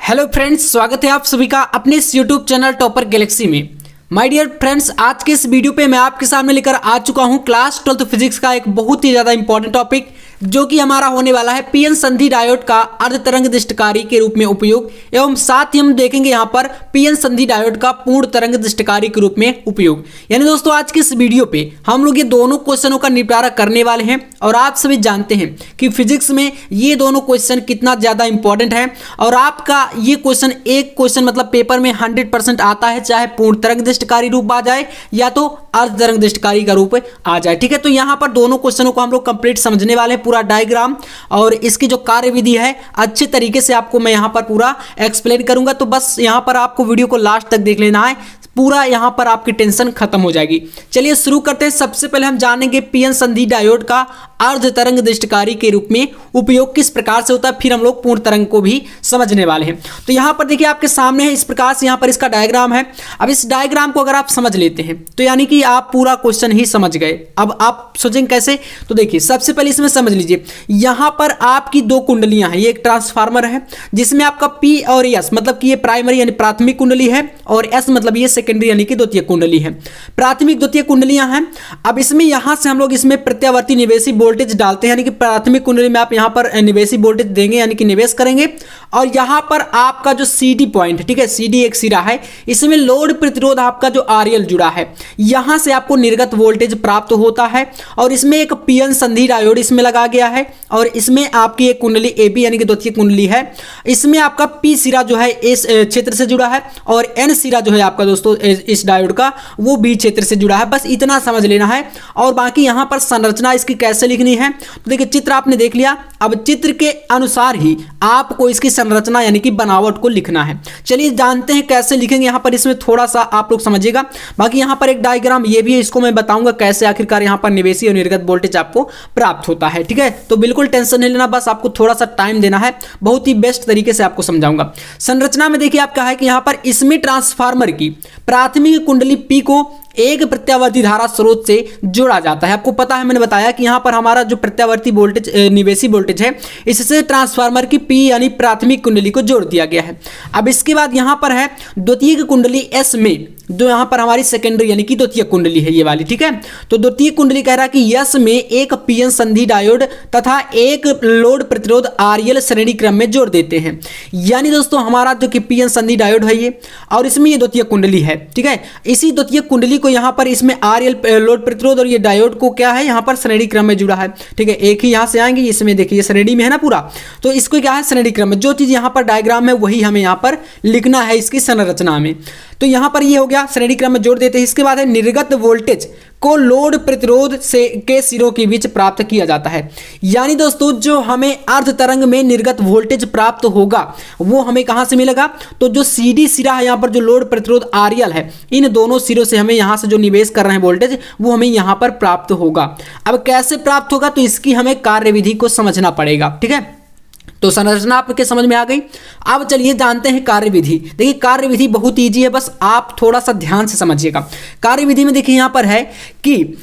Hello friends, स्वागत है आप सभी का अपने इस यूट्यूब चैनल टॉपर गैलेक्सी में। माय डियर फ्रेंड्स, आज के इस वीडियो पे मैं आपके सामने लेकर आ चुका हूं क्लास 12th फिजिक्स का एक बहुत ही ज़्यादा इंपॉर्टेंट टॉपिक, जो कि हमारा होने वाला है पीएन संधि डायोड का अर्धतरंग दृष्टिकारी के रूप में उपयोग एवं साथ ही हम देखेंगे यहाँ पर पीएन संधि डायोड का पूर्ण तरंग दृष्टिकारी के रूप में उपयोग। यानी दोस्तों, आज के इस वीडियो पे हम लोग ये दोनों क्वेश्चनों का निपटारा करने वाले हैं और आप सभी जानते हैं कि फिजिक्स में ये दोनों क्वेश्चन कितना ज़्यादा इंपॉर्टेंट है और आपका ये क्वेश्चन एक क्वेश्चन मतलब पेपर में 100% आता है, चाहे पूर्ण तरंग दृष्टिकारी रूप आ जाए या तो अर्ध तरंग दृष्टिकारी का रूप आ जाए। ठीक है, तो यहाँ पर दोनों क्वेश्चनों को हम लोग कंप्लीट समझने वाले हैं, पूरा डायग्राम और इसकी जो कार्यविधि है अच्छे तरीके से आपको मैं यहाँ पर पूरा एक्सप्लेन करूंगा। तो बस यहाँ पर आपको वीडियो को लास्ट तक देख लेना है, पूरा यहाँ पर आपकी टेंशन खत्म हो जाएगी। चलिए शुरू करते हैं। सबसे पहले हम जानेंगे पीएन संधि डायोड का अर्ध तरंग दृष्टिकारी के रूप में उपयोग किस प्रकार से होता है, फिर हम लोग पूर्ण तरंग को भी समझने वाले हैं। तो यहाँ पर देखिए आपके सामने है, इस प्रकार से यहाँ पर इसका डायग्राम है। अब इस डायग्राम को अगर आप समझ लेते हैं तो यानी कि आप पूरा क्वेश्चन ही समझ गए। अब आप सोचेंगे कैसे, तो देखिए सबसे पहले इसमें समझ लीजिए, यहाँ पर आपकी दो कुंडलियां हैं। ये एक ट्रांसफार्मर है जिसमें आपका पी और एस मतलब कि ये प्राइमरी यानी प्राथमिक कुंडली है और एस मतलब ये सेकेंडरी यानी कि द्वितीय कुंडली है। प्राथमिक द्वितीय कुंडलियां हैं। अब इसमें यहां से हम लोग इसमें प्रत्यावर्ती निवेशी वोल्टेज डालते हैं, यानी कि प्राथमिक कुंडली में आप यहां पर निवेशी वोल्टेज देंगे यानी कि निवेश करेंगे और यहां पर आपका जो सीडी पॉइंट, ठीक है, सीडी एक सिरा है, इसमें लोड प्रतिरोध आपका जो आरएल जुड़ा है, यहां से आपको निर्गत वोल्टेज प्राप्त होता है और इसमें एक पीएन संधि डायोड इसमें लगा गया है और इसमें आपकी एक कुंडली ए बी यानी कि द्वितीय कुंडली है। इसमें आपका पी सिरा जो है इस क्षेत्र से जुड़ा है और एन सिरा जो है आपका दोस्तों इस डायोड का वो बी क्षेत्र से जुड़ा है। बस इतना समझ लेना है और बाकी यहां पर संरचना इसकी कैसे लिखनी है, तो देखिए चित्र आपने देख लिया। अब चित्र के अनुसार ही आपको इसकी संरचना यानी कि बनावट को लिखना है। चलिए जानते हैं कैसे लिखेंगे। यहां पर इसमें थोड़ा सा आप लोग समझिएगा। बाकी यहां पर एक डायग्राम ये भी है, इसको मैं बताऊंगा कैसे आखिरकार यहां पर निवेशी और निर्गत वोल्टेज आपको प्राप्त होता है। ठीक है, तो बिल्कुल टेंशन नहीं लेना, बस आपको थोड़ा सा टाइम देना है, बहुत ही बेस्ट तरीके से आपको समझाऊंगा। संरचना में देखिए आपका है कि यहां पर इसमें ट्रांसफार्मर की प्राथमिक कुंडली पी को एक प्रत्यावर्ती धारा स्रोत से जोड़ा जाता है। आपको पता है, मैंने बताया कि यहां पर हमारा जो प्रत्यावर्ती वोल्टेज निवेशी वोल्टेज है, इससे ट्रांसफार्मर की पी यानी प्राथमिक कुंडली को जोड़ दिया गया है। अब इसके बाद यहां पर है द्वितीय कुंडली एस में, जो यहां पर हमारी सेकेंडरी यानी कि द्वितीय कुंडली है ये वाली। ठीक है, तो द्वितीय कुंडली कह रहा है कि यस में एक पीएन संधि डायोड तथा एक लोड प्रतिरोध आरएल श्रेणी क्रम में जोड़ देते हैं। यानी दोस्तों हमारा जो कि पीएन संधि डायोड है ये, और इसमें ये द्वितीय कुंडली है। ठीक है, इसी द्वितीय कुंडली को यहाँ पर इसमें आरएल लोड प्रतिरोध और ये डायोड को क्या है यहाँ पर श्रेणी क्रम में जुड़ा है। ठीक है, एक ही यहाँ से आएंगे, इसमें देखिए ये श्रेणी में है ना पूरा, तो इसको क्या है श्रेणी क्रम में, जो चीज यहाँ पर डायग्राम में वही हमें यहाँ पर लिखना है इसकी संरचना में। तो यहाँ पर ये हो गया, श्रेणी क्रम में जोड़ देते हैं। इसके बाद है निर्गत वोल्टेज को लोड प्रतिरोध से के सिरों के बीच प्राप्त किया जाता है। यानी दोस्तों जो हमें अर्ध तरंग में निर्गत वोल्टेज प्राप्त होगा वो हमें कहां से मिलेगा, तो जो सीडी सिरा है यहाँ पर जो लोड प्रतिरोध आरएल है, इन दोनों सिरों से हमें यहाँ से जो निवेश कर रहे हैं वोल्टेज वो हमें यहाँ पर प्राप्त होगा। अब कैसे प्राप्त होगा, तो इसकी हमें कार्यविधि को समझना पड़ेगा। ठीक है, तो संरचना आपके समझ में आ गई। अब चलिए जानते हैं कार्यविधि। देखिए कार्यविधि बहुत इजी है, बस आप थोड़ा सा ध्यान से समझिएगा। कार्यविधि में देखिए यहाँ पर है कि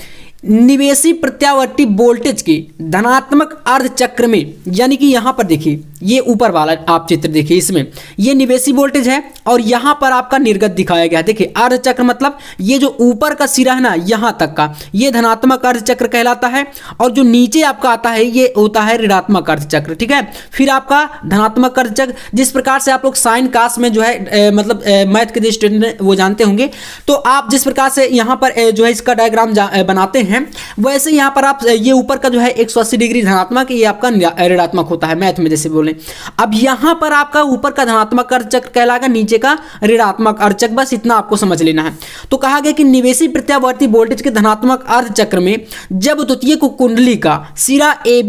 निवेशी प्रत्यावर्ती वोल्टेज के धनात्मक अर्ध चक्र में, यानी कि यहां पर देखिए ये ऊपर वाला आप चित्र देखिए, इसमें ये निवेशी वोल्टेज है और यहां पर आपका निर्गत दिखाया गया है। देखिए अर्ध चक्र मतलब ये जो ऊपर का सिरा है ना यहां तक का, ये धनात्मक अर्ध चक्र कहलाता है और जो नीचे आपका आता है ये होता है ऋणात्मक अर्ध चक्र। ठीक है, फिर आपका धनात्मक अर्ध चक्र, जिस प्रकार से आप लोग साइन कास में जो है मतलब मैथ के जो स्टूडेंट वो जानते होंगे, तो आप जिस प्रकार से यहाँ पर जो है इसका डायग्राम बनाते हैं वैसे यहाँ पर आप ये ऊपर का जो है 180 डिग्री धनात्मक, ये आपका ऋणात्मक होता है मैथ में जैसे बोले। अब यहाँ पर आपका ऊपर का धनात्मक अर्ध चक्र कहलाएगा, नीचे का ऋणात्मक अर्ध चक्र, बस इतना आपको समझ लेना है। तो कहा गया कि निवेशी प्रत्यावर्ती वोल्टेज के धनात्मक अर्ध चक्र में जब द्वितीय कुंडली का सिरा ए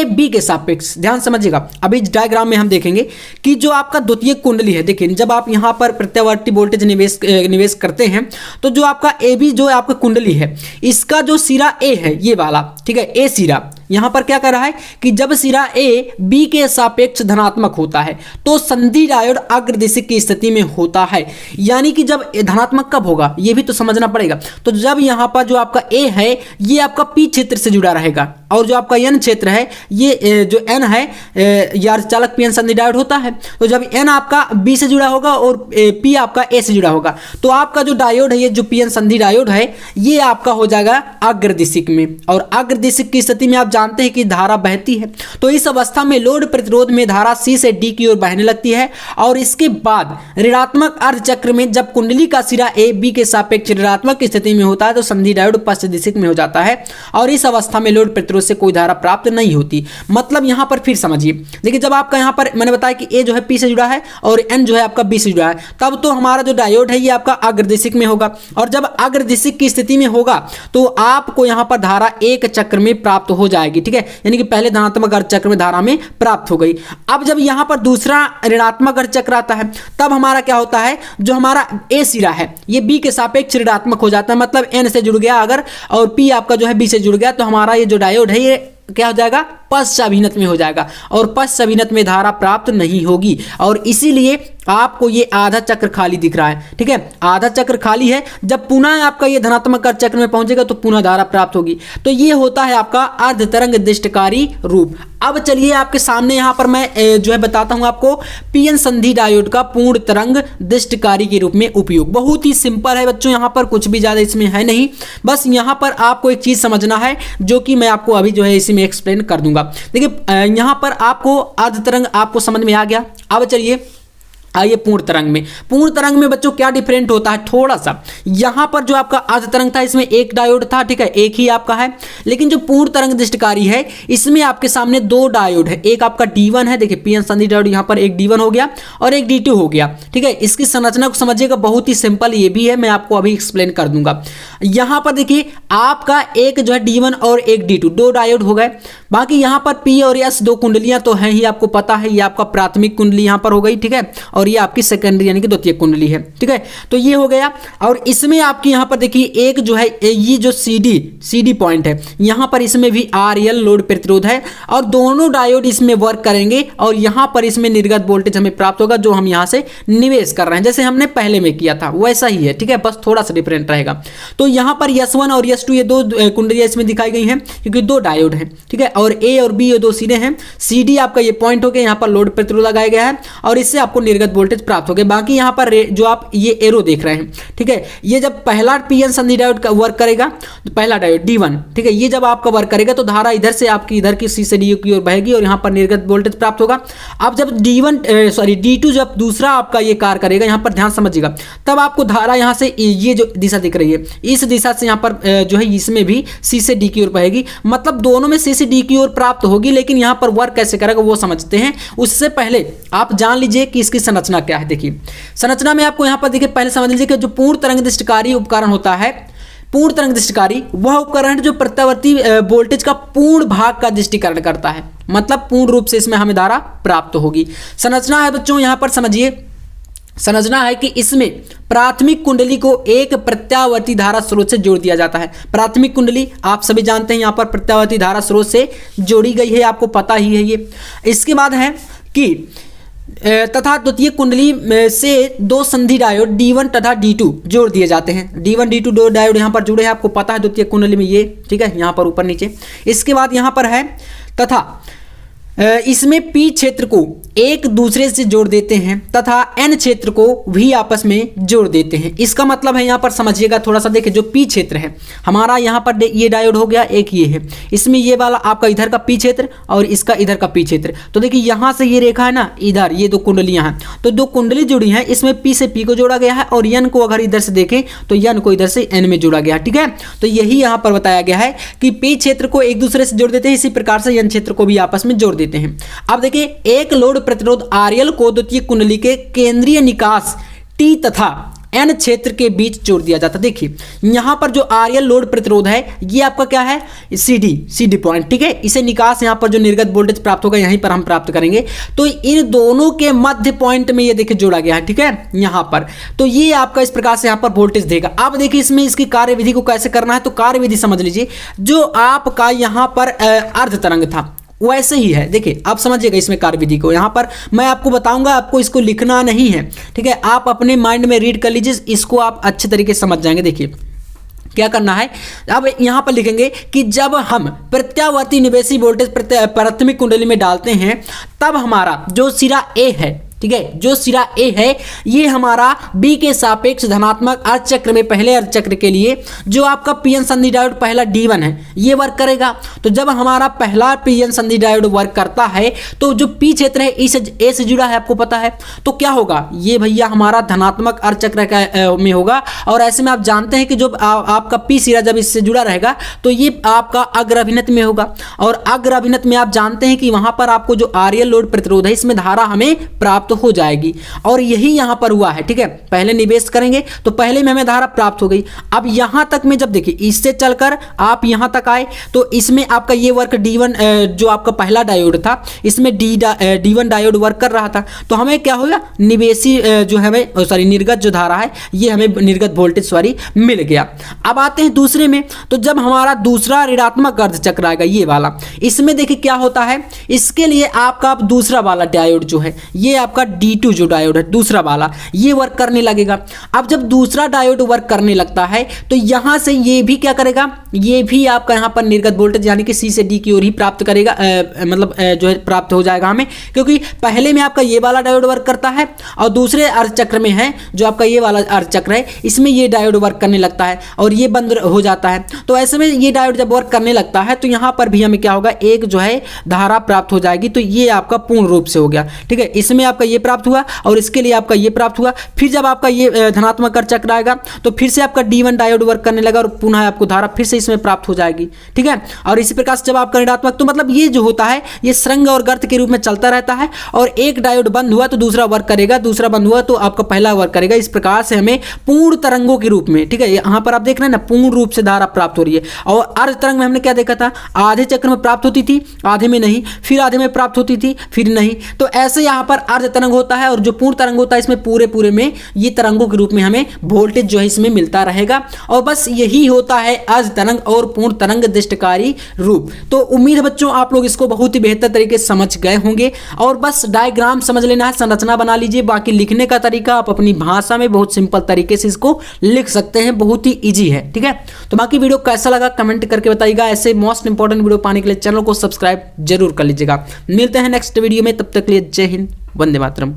बी के सापेक्ष, ध्यान समझिएगा। अभी डायग्राम में हम देखेंगे कि जो आपका द्वितीय कुंडली है, देखिए जब आप यहाँ पर प्रत्यावर्ती वोल्टेज निवेश करते हैं तो जो आपका ए बी जो आपका कुंडली है, इसका जो सिरा ए है ये वाला, ठीक है, ए सिरा यहाँ पर क्या कर रहा है कि जब सिरा ए बी के सापेक्ष धनात्मक होता है तो संधि डायोड अग्रदिशिक की स्थिति में होता है। यानी कि जब धनात्मक कब होगा ये भी तो समझना पड़ेगा। तो जब यहाँ पर जो आपका ए है ये आपका पी क्षेत्र से जुड़ा रहेगा और जो आपका एन क्षेत्र है ये जो एन है यार चालक पी एन संधि डायोड होता है। तो जब एन आपका बी से जुड़ा होगा और पी आपका ए से जुड़ा होगा तो आपका जो डायोड है ये जो पी एन संधि डायोड है ये आपका हो जाएगा अग्रदिशिक में। और अग्रदिशिक की स्थिति में आप जानते हैं कि धारा बहती है, तो इस अवस्था में लोड प्रतिरोध में धारा सी से डी की ओर बहने लगती है। और इसके बाद ऋणात्मक अर्धचक्र में जब कुंडली का सिरा ए बी के सापेक्ष ऋणात्मक स्थिति में होता है तो संधि डायोड पश्च दिशिक में हो जाता है और इस अवस्था में लोड प्रतिरोध से कोई धारा प्राप्त नहीं होती। मतलब यहां पर फिर समझिए, देखिए जब आपका यहां पर मैंने बताया कि ए जो है पी से जुड़ा है और एन जो है आपका बी से जुड़ा है, तब तो हमारा जो डायोड है ये आपका अग्रदिशिक में होगा। और जब अग्रदिशिक की स्थिति में होगा तो आपको यहां पर धारा एक चक्र में प्राप्त हो जाएगी, ठीक है। यानी कि पहले धनात्मक अर्धचक्र में धारा में प्राप्त हो गई। अब जब यहां पर दूसरा ऋणात्मक अर्धचक्र आता है तब हमारा क्या होता है, जो हमारा ए सिरा है ये बी के सापेक्ष ऋणात्मक हो जाता है। मतलब एन से जुड़ गया अगर और पी आपका जो है बी से जुड़ गया तो हमारा ये जो डायोड है ये क्या हो जाएगा, पश्च अभिनत में हो जाएगा और पश्च अभिनत में धारा प्राप्त नहीं होगी। और इसीलिए आपको ये आधा चक्र खाली दिख रहा है, ठीक है। आधा चक्र खाली है, जब पुनः आपका ये धनात्मक चक्र में पहुंचेगा तो पुनः धारा प्राप्त होगी। तो ये होता है आपका अर्ध तरंग दिष्टकारी रूप। अब चलिए आपके सामने यहाँ पर मैं जो है बताता हूँ आपको पीएन संधि डायोड का पूर्ण तरंग दिष्टकारी के रूप में उपयोग। बहुत ही सिंपल है बच्चों, यहाँ पर कुछ भी ज़्यादा इसमें है नहीं। बस यहाँ पर आपको एक चीज़ समझना है जो कि मैं आपको अभी जो है इसी में एक्सप्लेन कर दूंगा। देखिए यहाँ पर आपको अर्ध तरंग आपको समझ में आ गया। अब चलिए आइए पूर्ण तरंग में। पूर्ण तरंग में बच्चों क्या डिफरेंट होता है थोड़ा सा, यहां पर जो आपका अर्ध तरंग था इसमें एक डायोड था, ठीक है, एक ही आपका है। लेकिन जो पूर्ण तरंग दिष्टकारी है इसमें आपके सामने दो डायोड है, एक आपका D1 है, देखिए पीएन संधि डायोड यहां पर एक D1 हो गया और एक D2 हो गया, ठीक है। इसकी संरचना को समझिएगा, बहुत ही सिंपल ये भी है, मैं आपको अभी एक्सप्लेन कर दूंगा। यहां पर देखिए आपका एक जो है D1 और एक D2 दो डायोड हो गए। बाकी यहां पर P और S दो कुंडलियां तो हैं ही, आपको पता है, ये आपका प्राथमिक कुंडली यहां पर हो गई, ठीक है, और ये आपकी सेकेंडरी यानी कि द्वितीय कुंडली है, ठीक है। तो ये हो गया। और इसमें आपकी यहां पर देखिए एक जो है ये जो CD पॉइंट है यहां पर इसमें भी RL लोड प्रतिरोध है और दोनों डायोड इसमें वर्क करेंगे और यहां पर इसमें निर्गत वोल्टेज हमें प्राप्त होगा जो हम यहां से निवेश कर रहे हैं, जैसे हमने पहले में किया था वैसा ही है, ठीक है, बस थोड़ा सा डिफरेंट रहेगा। तो यहां पर S1 और S2 ये दो कुंडलियां इसमें दिखाई गई हैं क्योंकि दो डायोड हैं, ठीक है। और A और B ये दो सिरे हैं। CD आपका ये पॉइंट हो गया, यहां पर लोड प्रतिरोध लगाया गया है और इससे आपको निर्गत वोल्टेज प्राप्त हो गया। बाकी यहाँ पर जो आप ये एरो देख रहे हैं, ठीक है, ये जब पहला पीएन संधि डायोड का वर्क करेगा तो पहला डायोड D1, ठीक है, ये जब आपका वर्क करेगा तो धारा इधर से आपकी इधर की सी से डी की ओर बहेगी और यहाँ पर निर्गत वोल्टेज प्राप्त होगा। अब जब D2 जब दूसरा आपका ये कार्य करेगा, यहाँ पर ध्यान समझिएगा, तब आपको धारा यहाँ से ये जो दिशा दिख रही है इस दिशा से यहाँ पर जो है इसमें भी सी से डी की ओर बहेगी। मतलब दोनों में सी से डी की ओर प्राप्त होगी, लेकिन यहाँ पर वर्क कैसे करेगा वो समझते हैं। उससे पहले आप जान लीजिए कि इसकी संरचना क्या है। देखिए संरचना में आपको यहां पर देखिए पहले समझ लीजिए कि जो पूर्ण तरंग दिष्टकारी उपकरण होता है, पूर्ण तरंग दिष्टकारी वह उपकरण जो प्रत्यावर्ती वोल्टेज का पूर्ण भाग का दिष्टीकरण करता है, मतलब पूर्ण रूप से इसमें हमें धारा प्राप्त होगी। संरचना है बच्चों यहां पर समझिए, संरचना है कि इसमें प्राथमिक कुंडली को एक प्रत्यावर्ती धारा स्रोत से जोड़ दिया जाता है। प्राथमिक कुंडली आप सभी जानते हैं यहाँ पर प्रत्यावर्ती धारा स्रोत से जोड़ी गई है, आपको पता ही है ये। इसके बाद है कि तथा द्वितीय कुंडली से दो संधि डायोड D1 तथा D2 जोड़ दिए जाते हैं। D1 D2 दो डायोड यहाँ पर जुड़े हैं, आपको पता है द्वितीय कुंडली में ये, ठीक है, यहाँ पर ऊपर नीचे। इसके बाद यहाँ पर है तथा इसमें P क्षेत्र को एक दूसरे से जोड़ देते हैं तथा N क्षेत्र को भी आपस में जोड़ देते हैं। इसका मतलब है यहाँ पर समझिएगा थोड़ा सा, देखिए जो P क्षेत्र है हमारा यहाँ पर ये डायोड हो गया, एक ये है, इसमें ये वाला आपका इधर का P क्षेत्र और इसका इधर का P क्षेत्र। तो देखिए यहाँ से ये रेखा है ना, इधर ये दो कुंडलियाँ हैं, तो दो कुंडली जुड़ी हैं, इसमें P से P को जोड़ा गया है और N को अगर इधर से देखें तो N को इधर से N में जोड़ा गया, ठीक है। तो यही यहाँ पर बताया गया है कि P क्षेत्र को एक दूसरे से जोड़ देते हैं, इसी प्रकार से N क्षेत्र को भी आपस में जोड़ देते हैं। अब देखिए एक लोड प्रतिरोध RL को द्वितीय कुंडली के केंद्रीय निकास T तथा N क्षेत्र के बीच जोड़ दिया जाता है। देखिए यहाँ पर जो RL लोड प्रतिरोध है ये आपका क्या है, CD पॉइंट, ठीक है। इसे निकास यहाँ पर जो निर्गत वोल्टेज प्राप्त होगा यहीं पर हम प्राप्त करेंगे। तो इन दोनों के मध्य पॉइंट में ये देखिए जोड़ा गया है, ठीक है, यहाँ पर। तो ये आपका इस प्रकार से यहाँ पर वोल्टेज देगा। अब देखिए इसमें इसकी कार्यविधि को कैसे करना है, तो कार्यविधि समझ लीजिए। जो आपका यहाँ पर अर्ध तरंग था वैसे ही है। देखिए आप समझिएगा इसमें कार्यविधि को, यहाँ पर मैं आपको बताऊंगा, आपको इसको लिखना नहीं है, ठीक है। आप अपने माइंड में रीड कर लीजिए, इसको आप अच्छे तरीके से समझ जाएंगे। देखिए क्या करना है, अब यहाँ पर लिखेंगे कि जब हम प्रत्यावर्ती निवेशी वोल्टेज प्राथमिक कुंडली में डालते हैं तब हमारा जो सिरा A है, ठीक है, जो सिरा A है ये हमारा B के सापेक्ष धनात्मक अर्ध चक्र में पहले अर्ध चक्र के लिए जो आपका पीएन संधि डायोड पहला D1 है ये वर्क करेगा। तो जब हमारा पहला पीएन संधि डायोड वर्क करता है तो जो P क्षेत्र है A से जुड़ा है, आपको पता है, तो क्या होगा, ये भैया हमारा धनात्मक अर्ध चक्र में होगा। और ऐसे में आप जानते हैं कि जो आपका P सिरा जब इससे जुड़ा रहेगा तो ये आपका अग्र अभिनत में होगा। और अग्र अभिनत में आप जानते हैं कि वहां पर आपको जो RL लोड प्रतिरोध है इसमें धारा हमें प्राप्त हो जाएगी। और यही यहां पर हुआ है, ठीक है। पहले निवेश करेंगे तो पहले में हमें धारा प्राप्त हो गई। अब यहां तक में जब देखिए इससे चलकर आप यहां तक आए तो इसमें आपका ये वर्क D1 जो आपका पहला डायोड था इसमें D1 डायोड वर्क कर रहा था। तो हमें क्या होगा, निवेशी जो है निर्गत जो धारा है ये हमें निर्गत वोल्टेज मिल गया। अब आते हैं दूसरे में, तो जब हमारा दूसरा ऋणात्मक अर्ध चक्र आएगा ये वाला, इसमें देखिए क्या होता है, इसके लिए आपका दूसरा वाला डायोड जो है ये आपका D2 जो डायोड है दूसरा वाला ये वर्क करने लगेगा। अब जब दूसरा डायोड वर्क करने लगता है तो यहां से ये भी क्या करेगा, ये भी आपका यहां पर निर्गत वोल्टेज यानी कि C से D की ओर ही प्राप्त करेगा, मतलब जो है प्राप्त हो जाएगा हमें, क्योंकि पहले में आपका ये वाला डायोड वर्क करता है और दूसरे अर्ध चक्र में है जो आपका ये वाला अर्ध चक्र है इसमें ये डायोड वर्क करने लगता है और ये बंद हो जाता है। तो ऐसे में ये डायोड जब वर्क करने लगता है तो यहाँ पर भी हमें क्या होगा, एक जो है धारा प्राप्त हो जाएगी। तो ये आपका पूर्ण रूप से हो गया, ठीक है। इसमें आपका ये प्राप्त हुआ और इसके लिए आपका ये प्राप्त हुआ। फिर जब आपका ये धनात्मक अर्ध चक्र आएगा तो फिर से आपका D1 डायोड वर्क करने लगा और पुनः आपको धारा फिर से इसमें प्राप्त हो जाएगी, ठीक है। और इसी प्रकार से जब आपका ऋणात्मक, तो मतलब ये जो होता है ये सुरंग और गर्त के रूप में चलता रहता है। और एक डायोड बंद हुआ तो दूसरा वर्क करेगा, दूसरा बंद हुआ तो आपका पहला वर्क करेगा। इस प्रकार से हमें पूर्ण तरंगों के रूप में, ठीक है, यहाँ पर आप देख रहे हैं ना, पूर्ण रूप से धारा प्राप्त हो रही है। और अर्ध तरंग में हमने क्या देखा था, आधे चक्र में प्राप्त होती थी, आधे में नहीं, फिर आधे में प्राप्त होती थी, फिर नहीं। तो ऐसे यहाँ पर अर्ध तरंग होता है और जो पूर्ण तरंग होता है इसमें पूरे में ये तरंगों के रूप में हमें वोल्टेज जो है इसमें मिलता रहेगा। और बस यही होता है अर्ध तरंग और पूर्ण तरंग दृष्टिकारी रूप। तो उम्मीद है बच्चों आप लोग इसको बहुत ही बेहतर तरीके से समझ गए होंगे। और बस डायग्राम समझ लेना है, संरचना बना लीजिए। बाकी लिखने का तरीका आप अपनी भाषा में बहुत सिंपल तरीके से इसको लिख सकते हैं, बहुत ही ईजी है, ठीक है। तो बाकी वीडियो कैसा लगा कमेंट करके बताइएगा। ऐसे मोस्ट इंपॉर्टेंट वीडियो पाने के लिए चैनल को सब्सक्राइब जरूर कर लीजिएगा। मिलते हैं नेक्स्ट वीडियो में, तब तक के लिए जय हिंद, वंदे मातरम।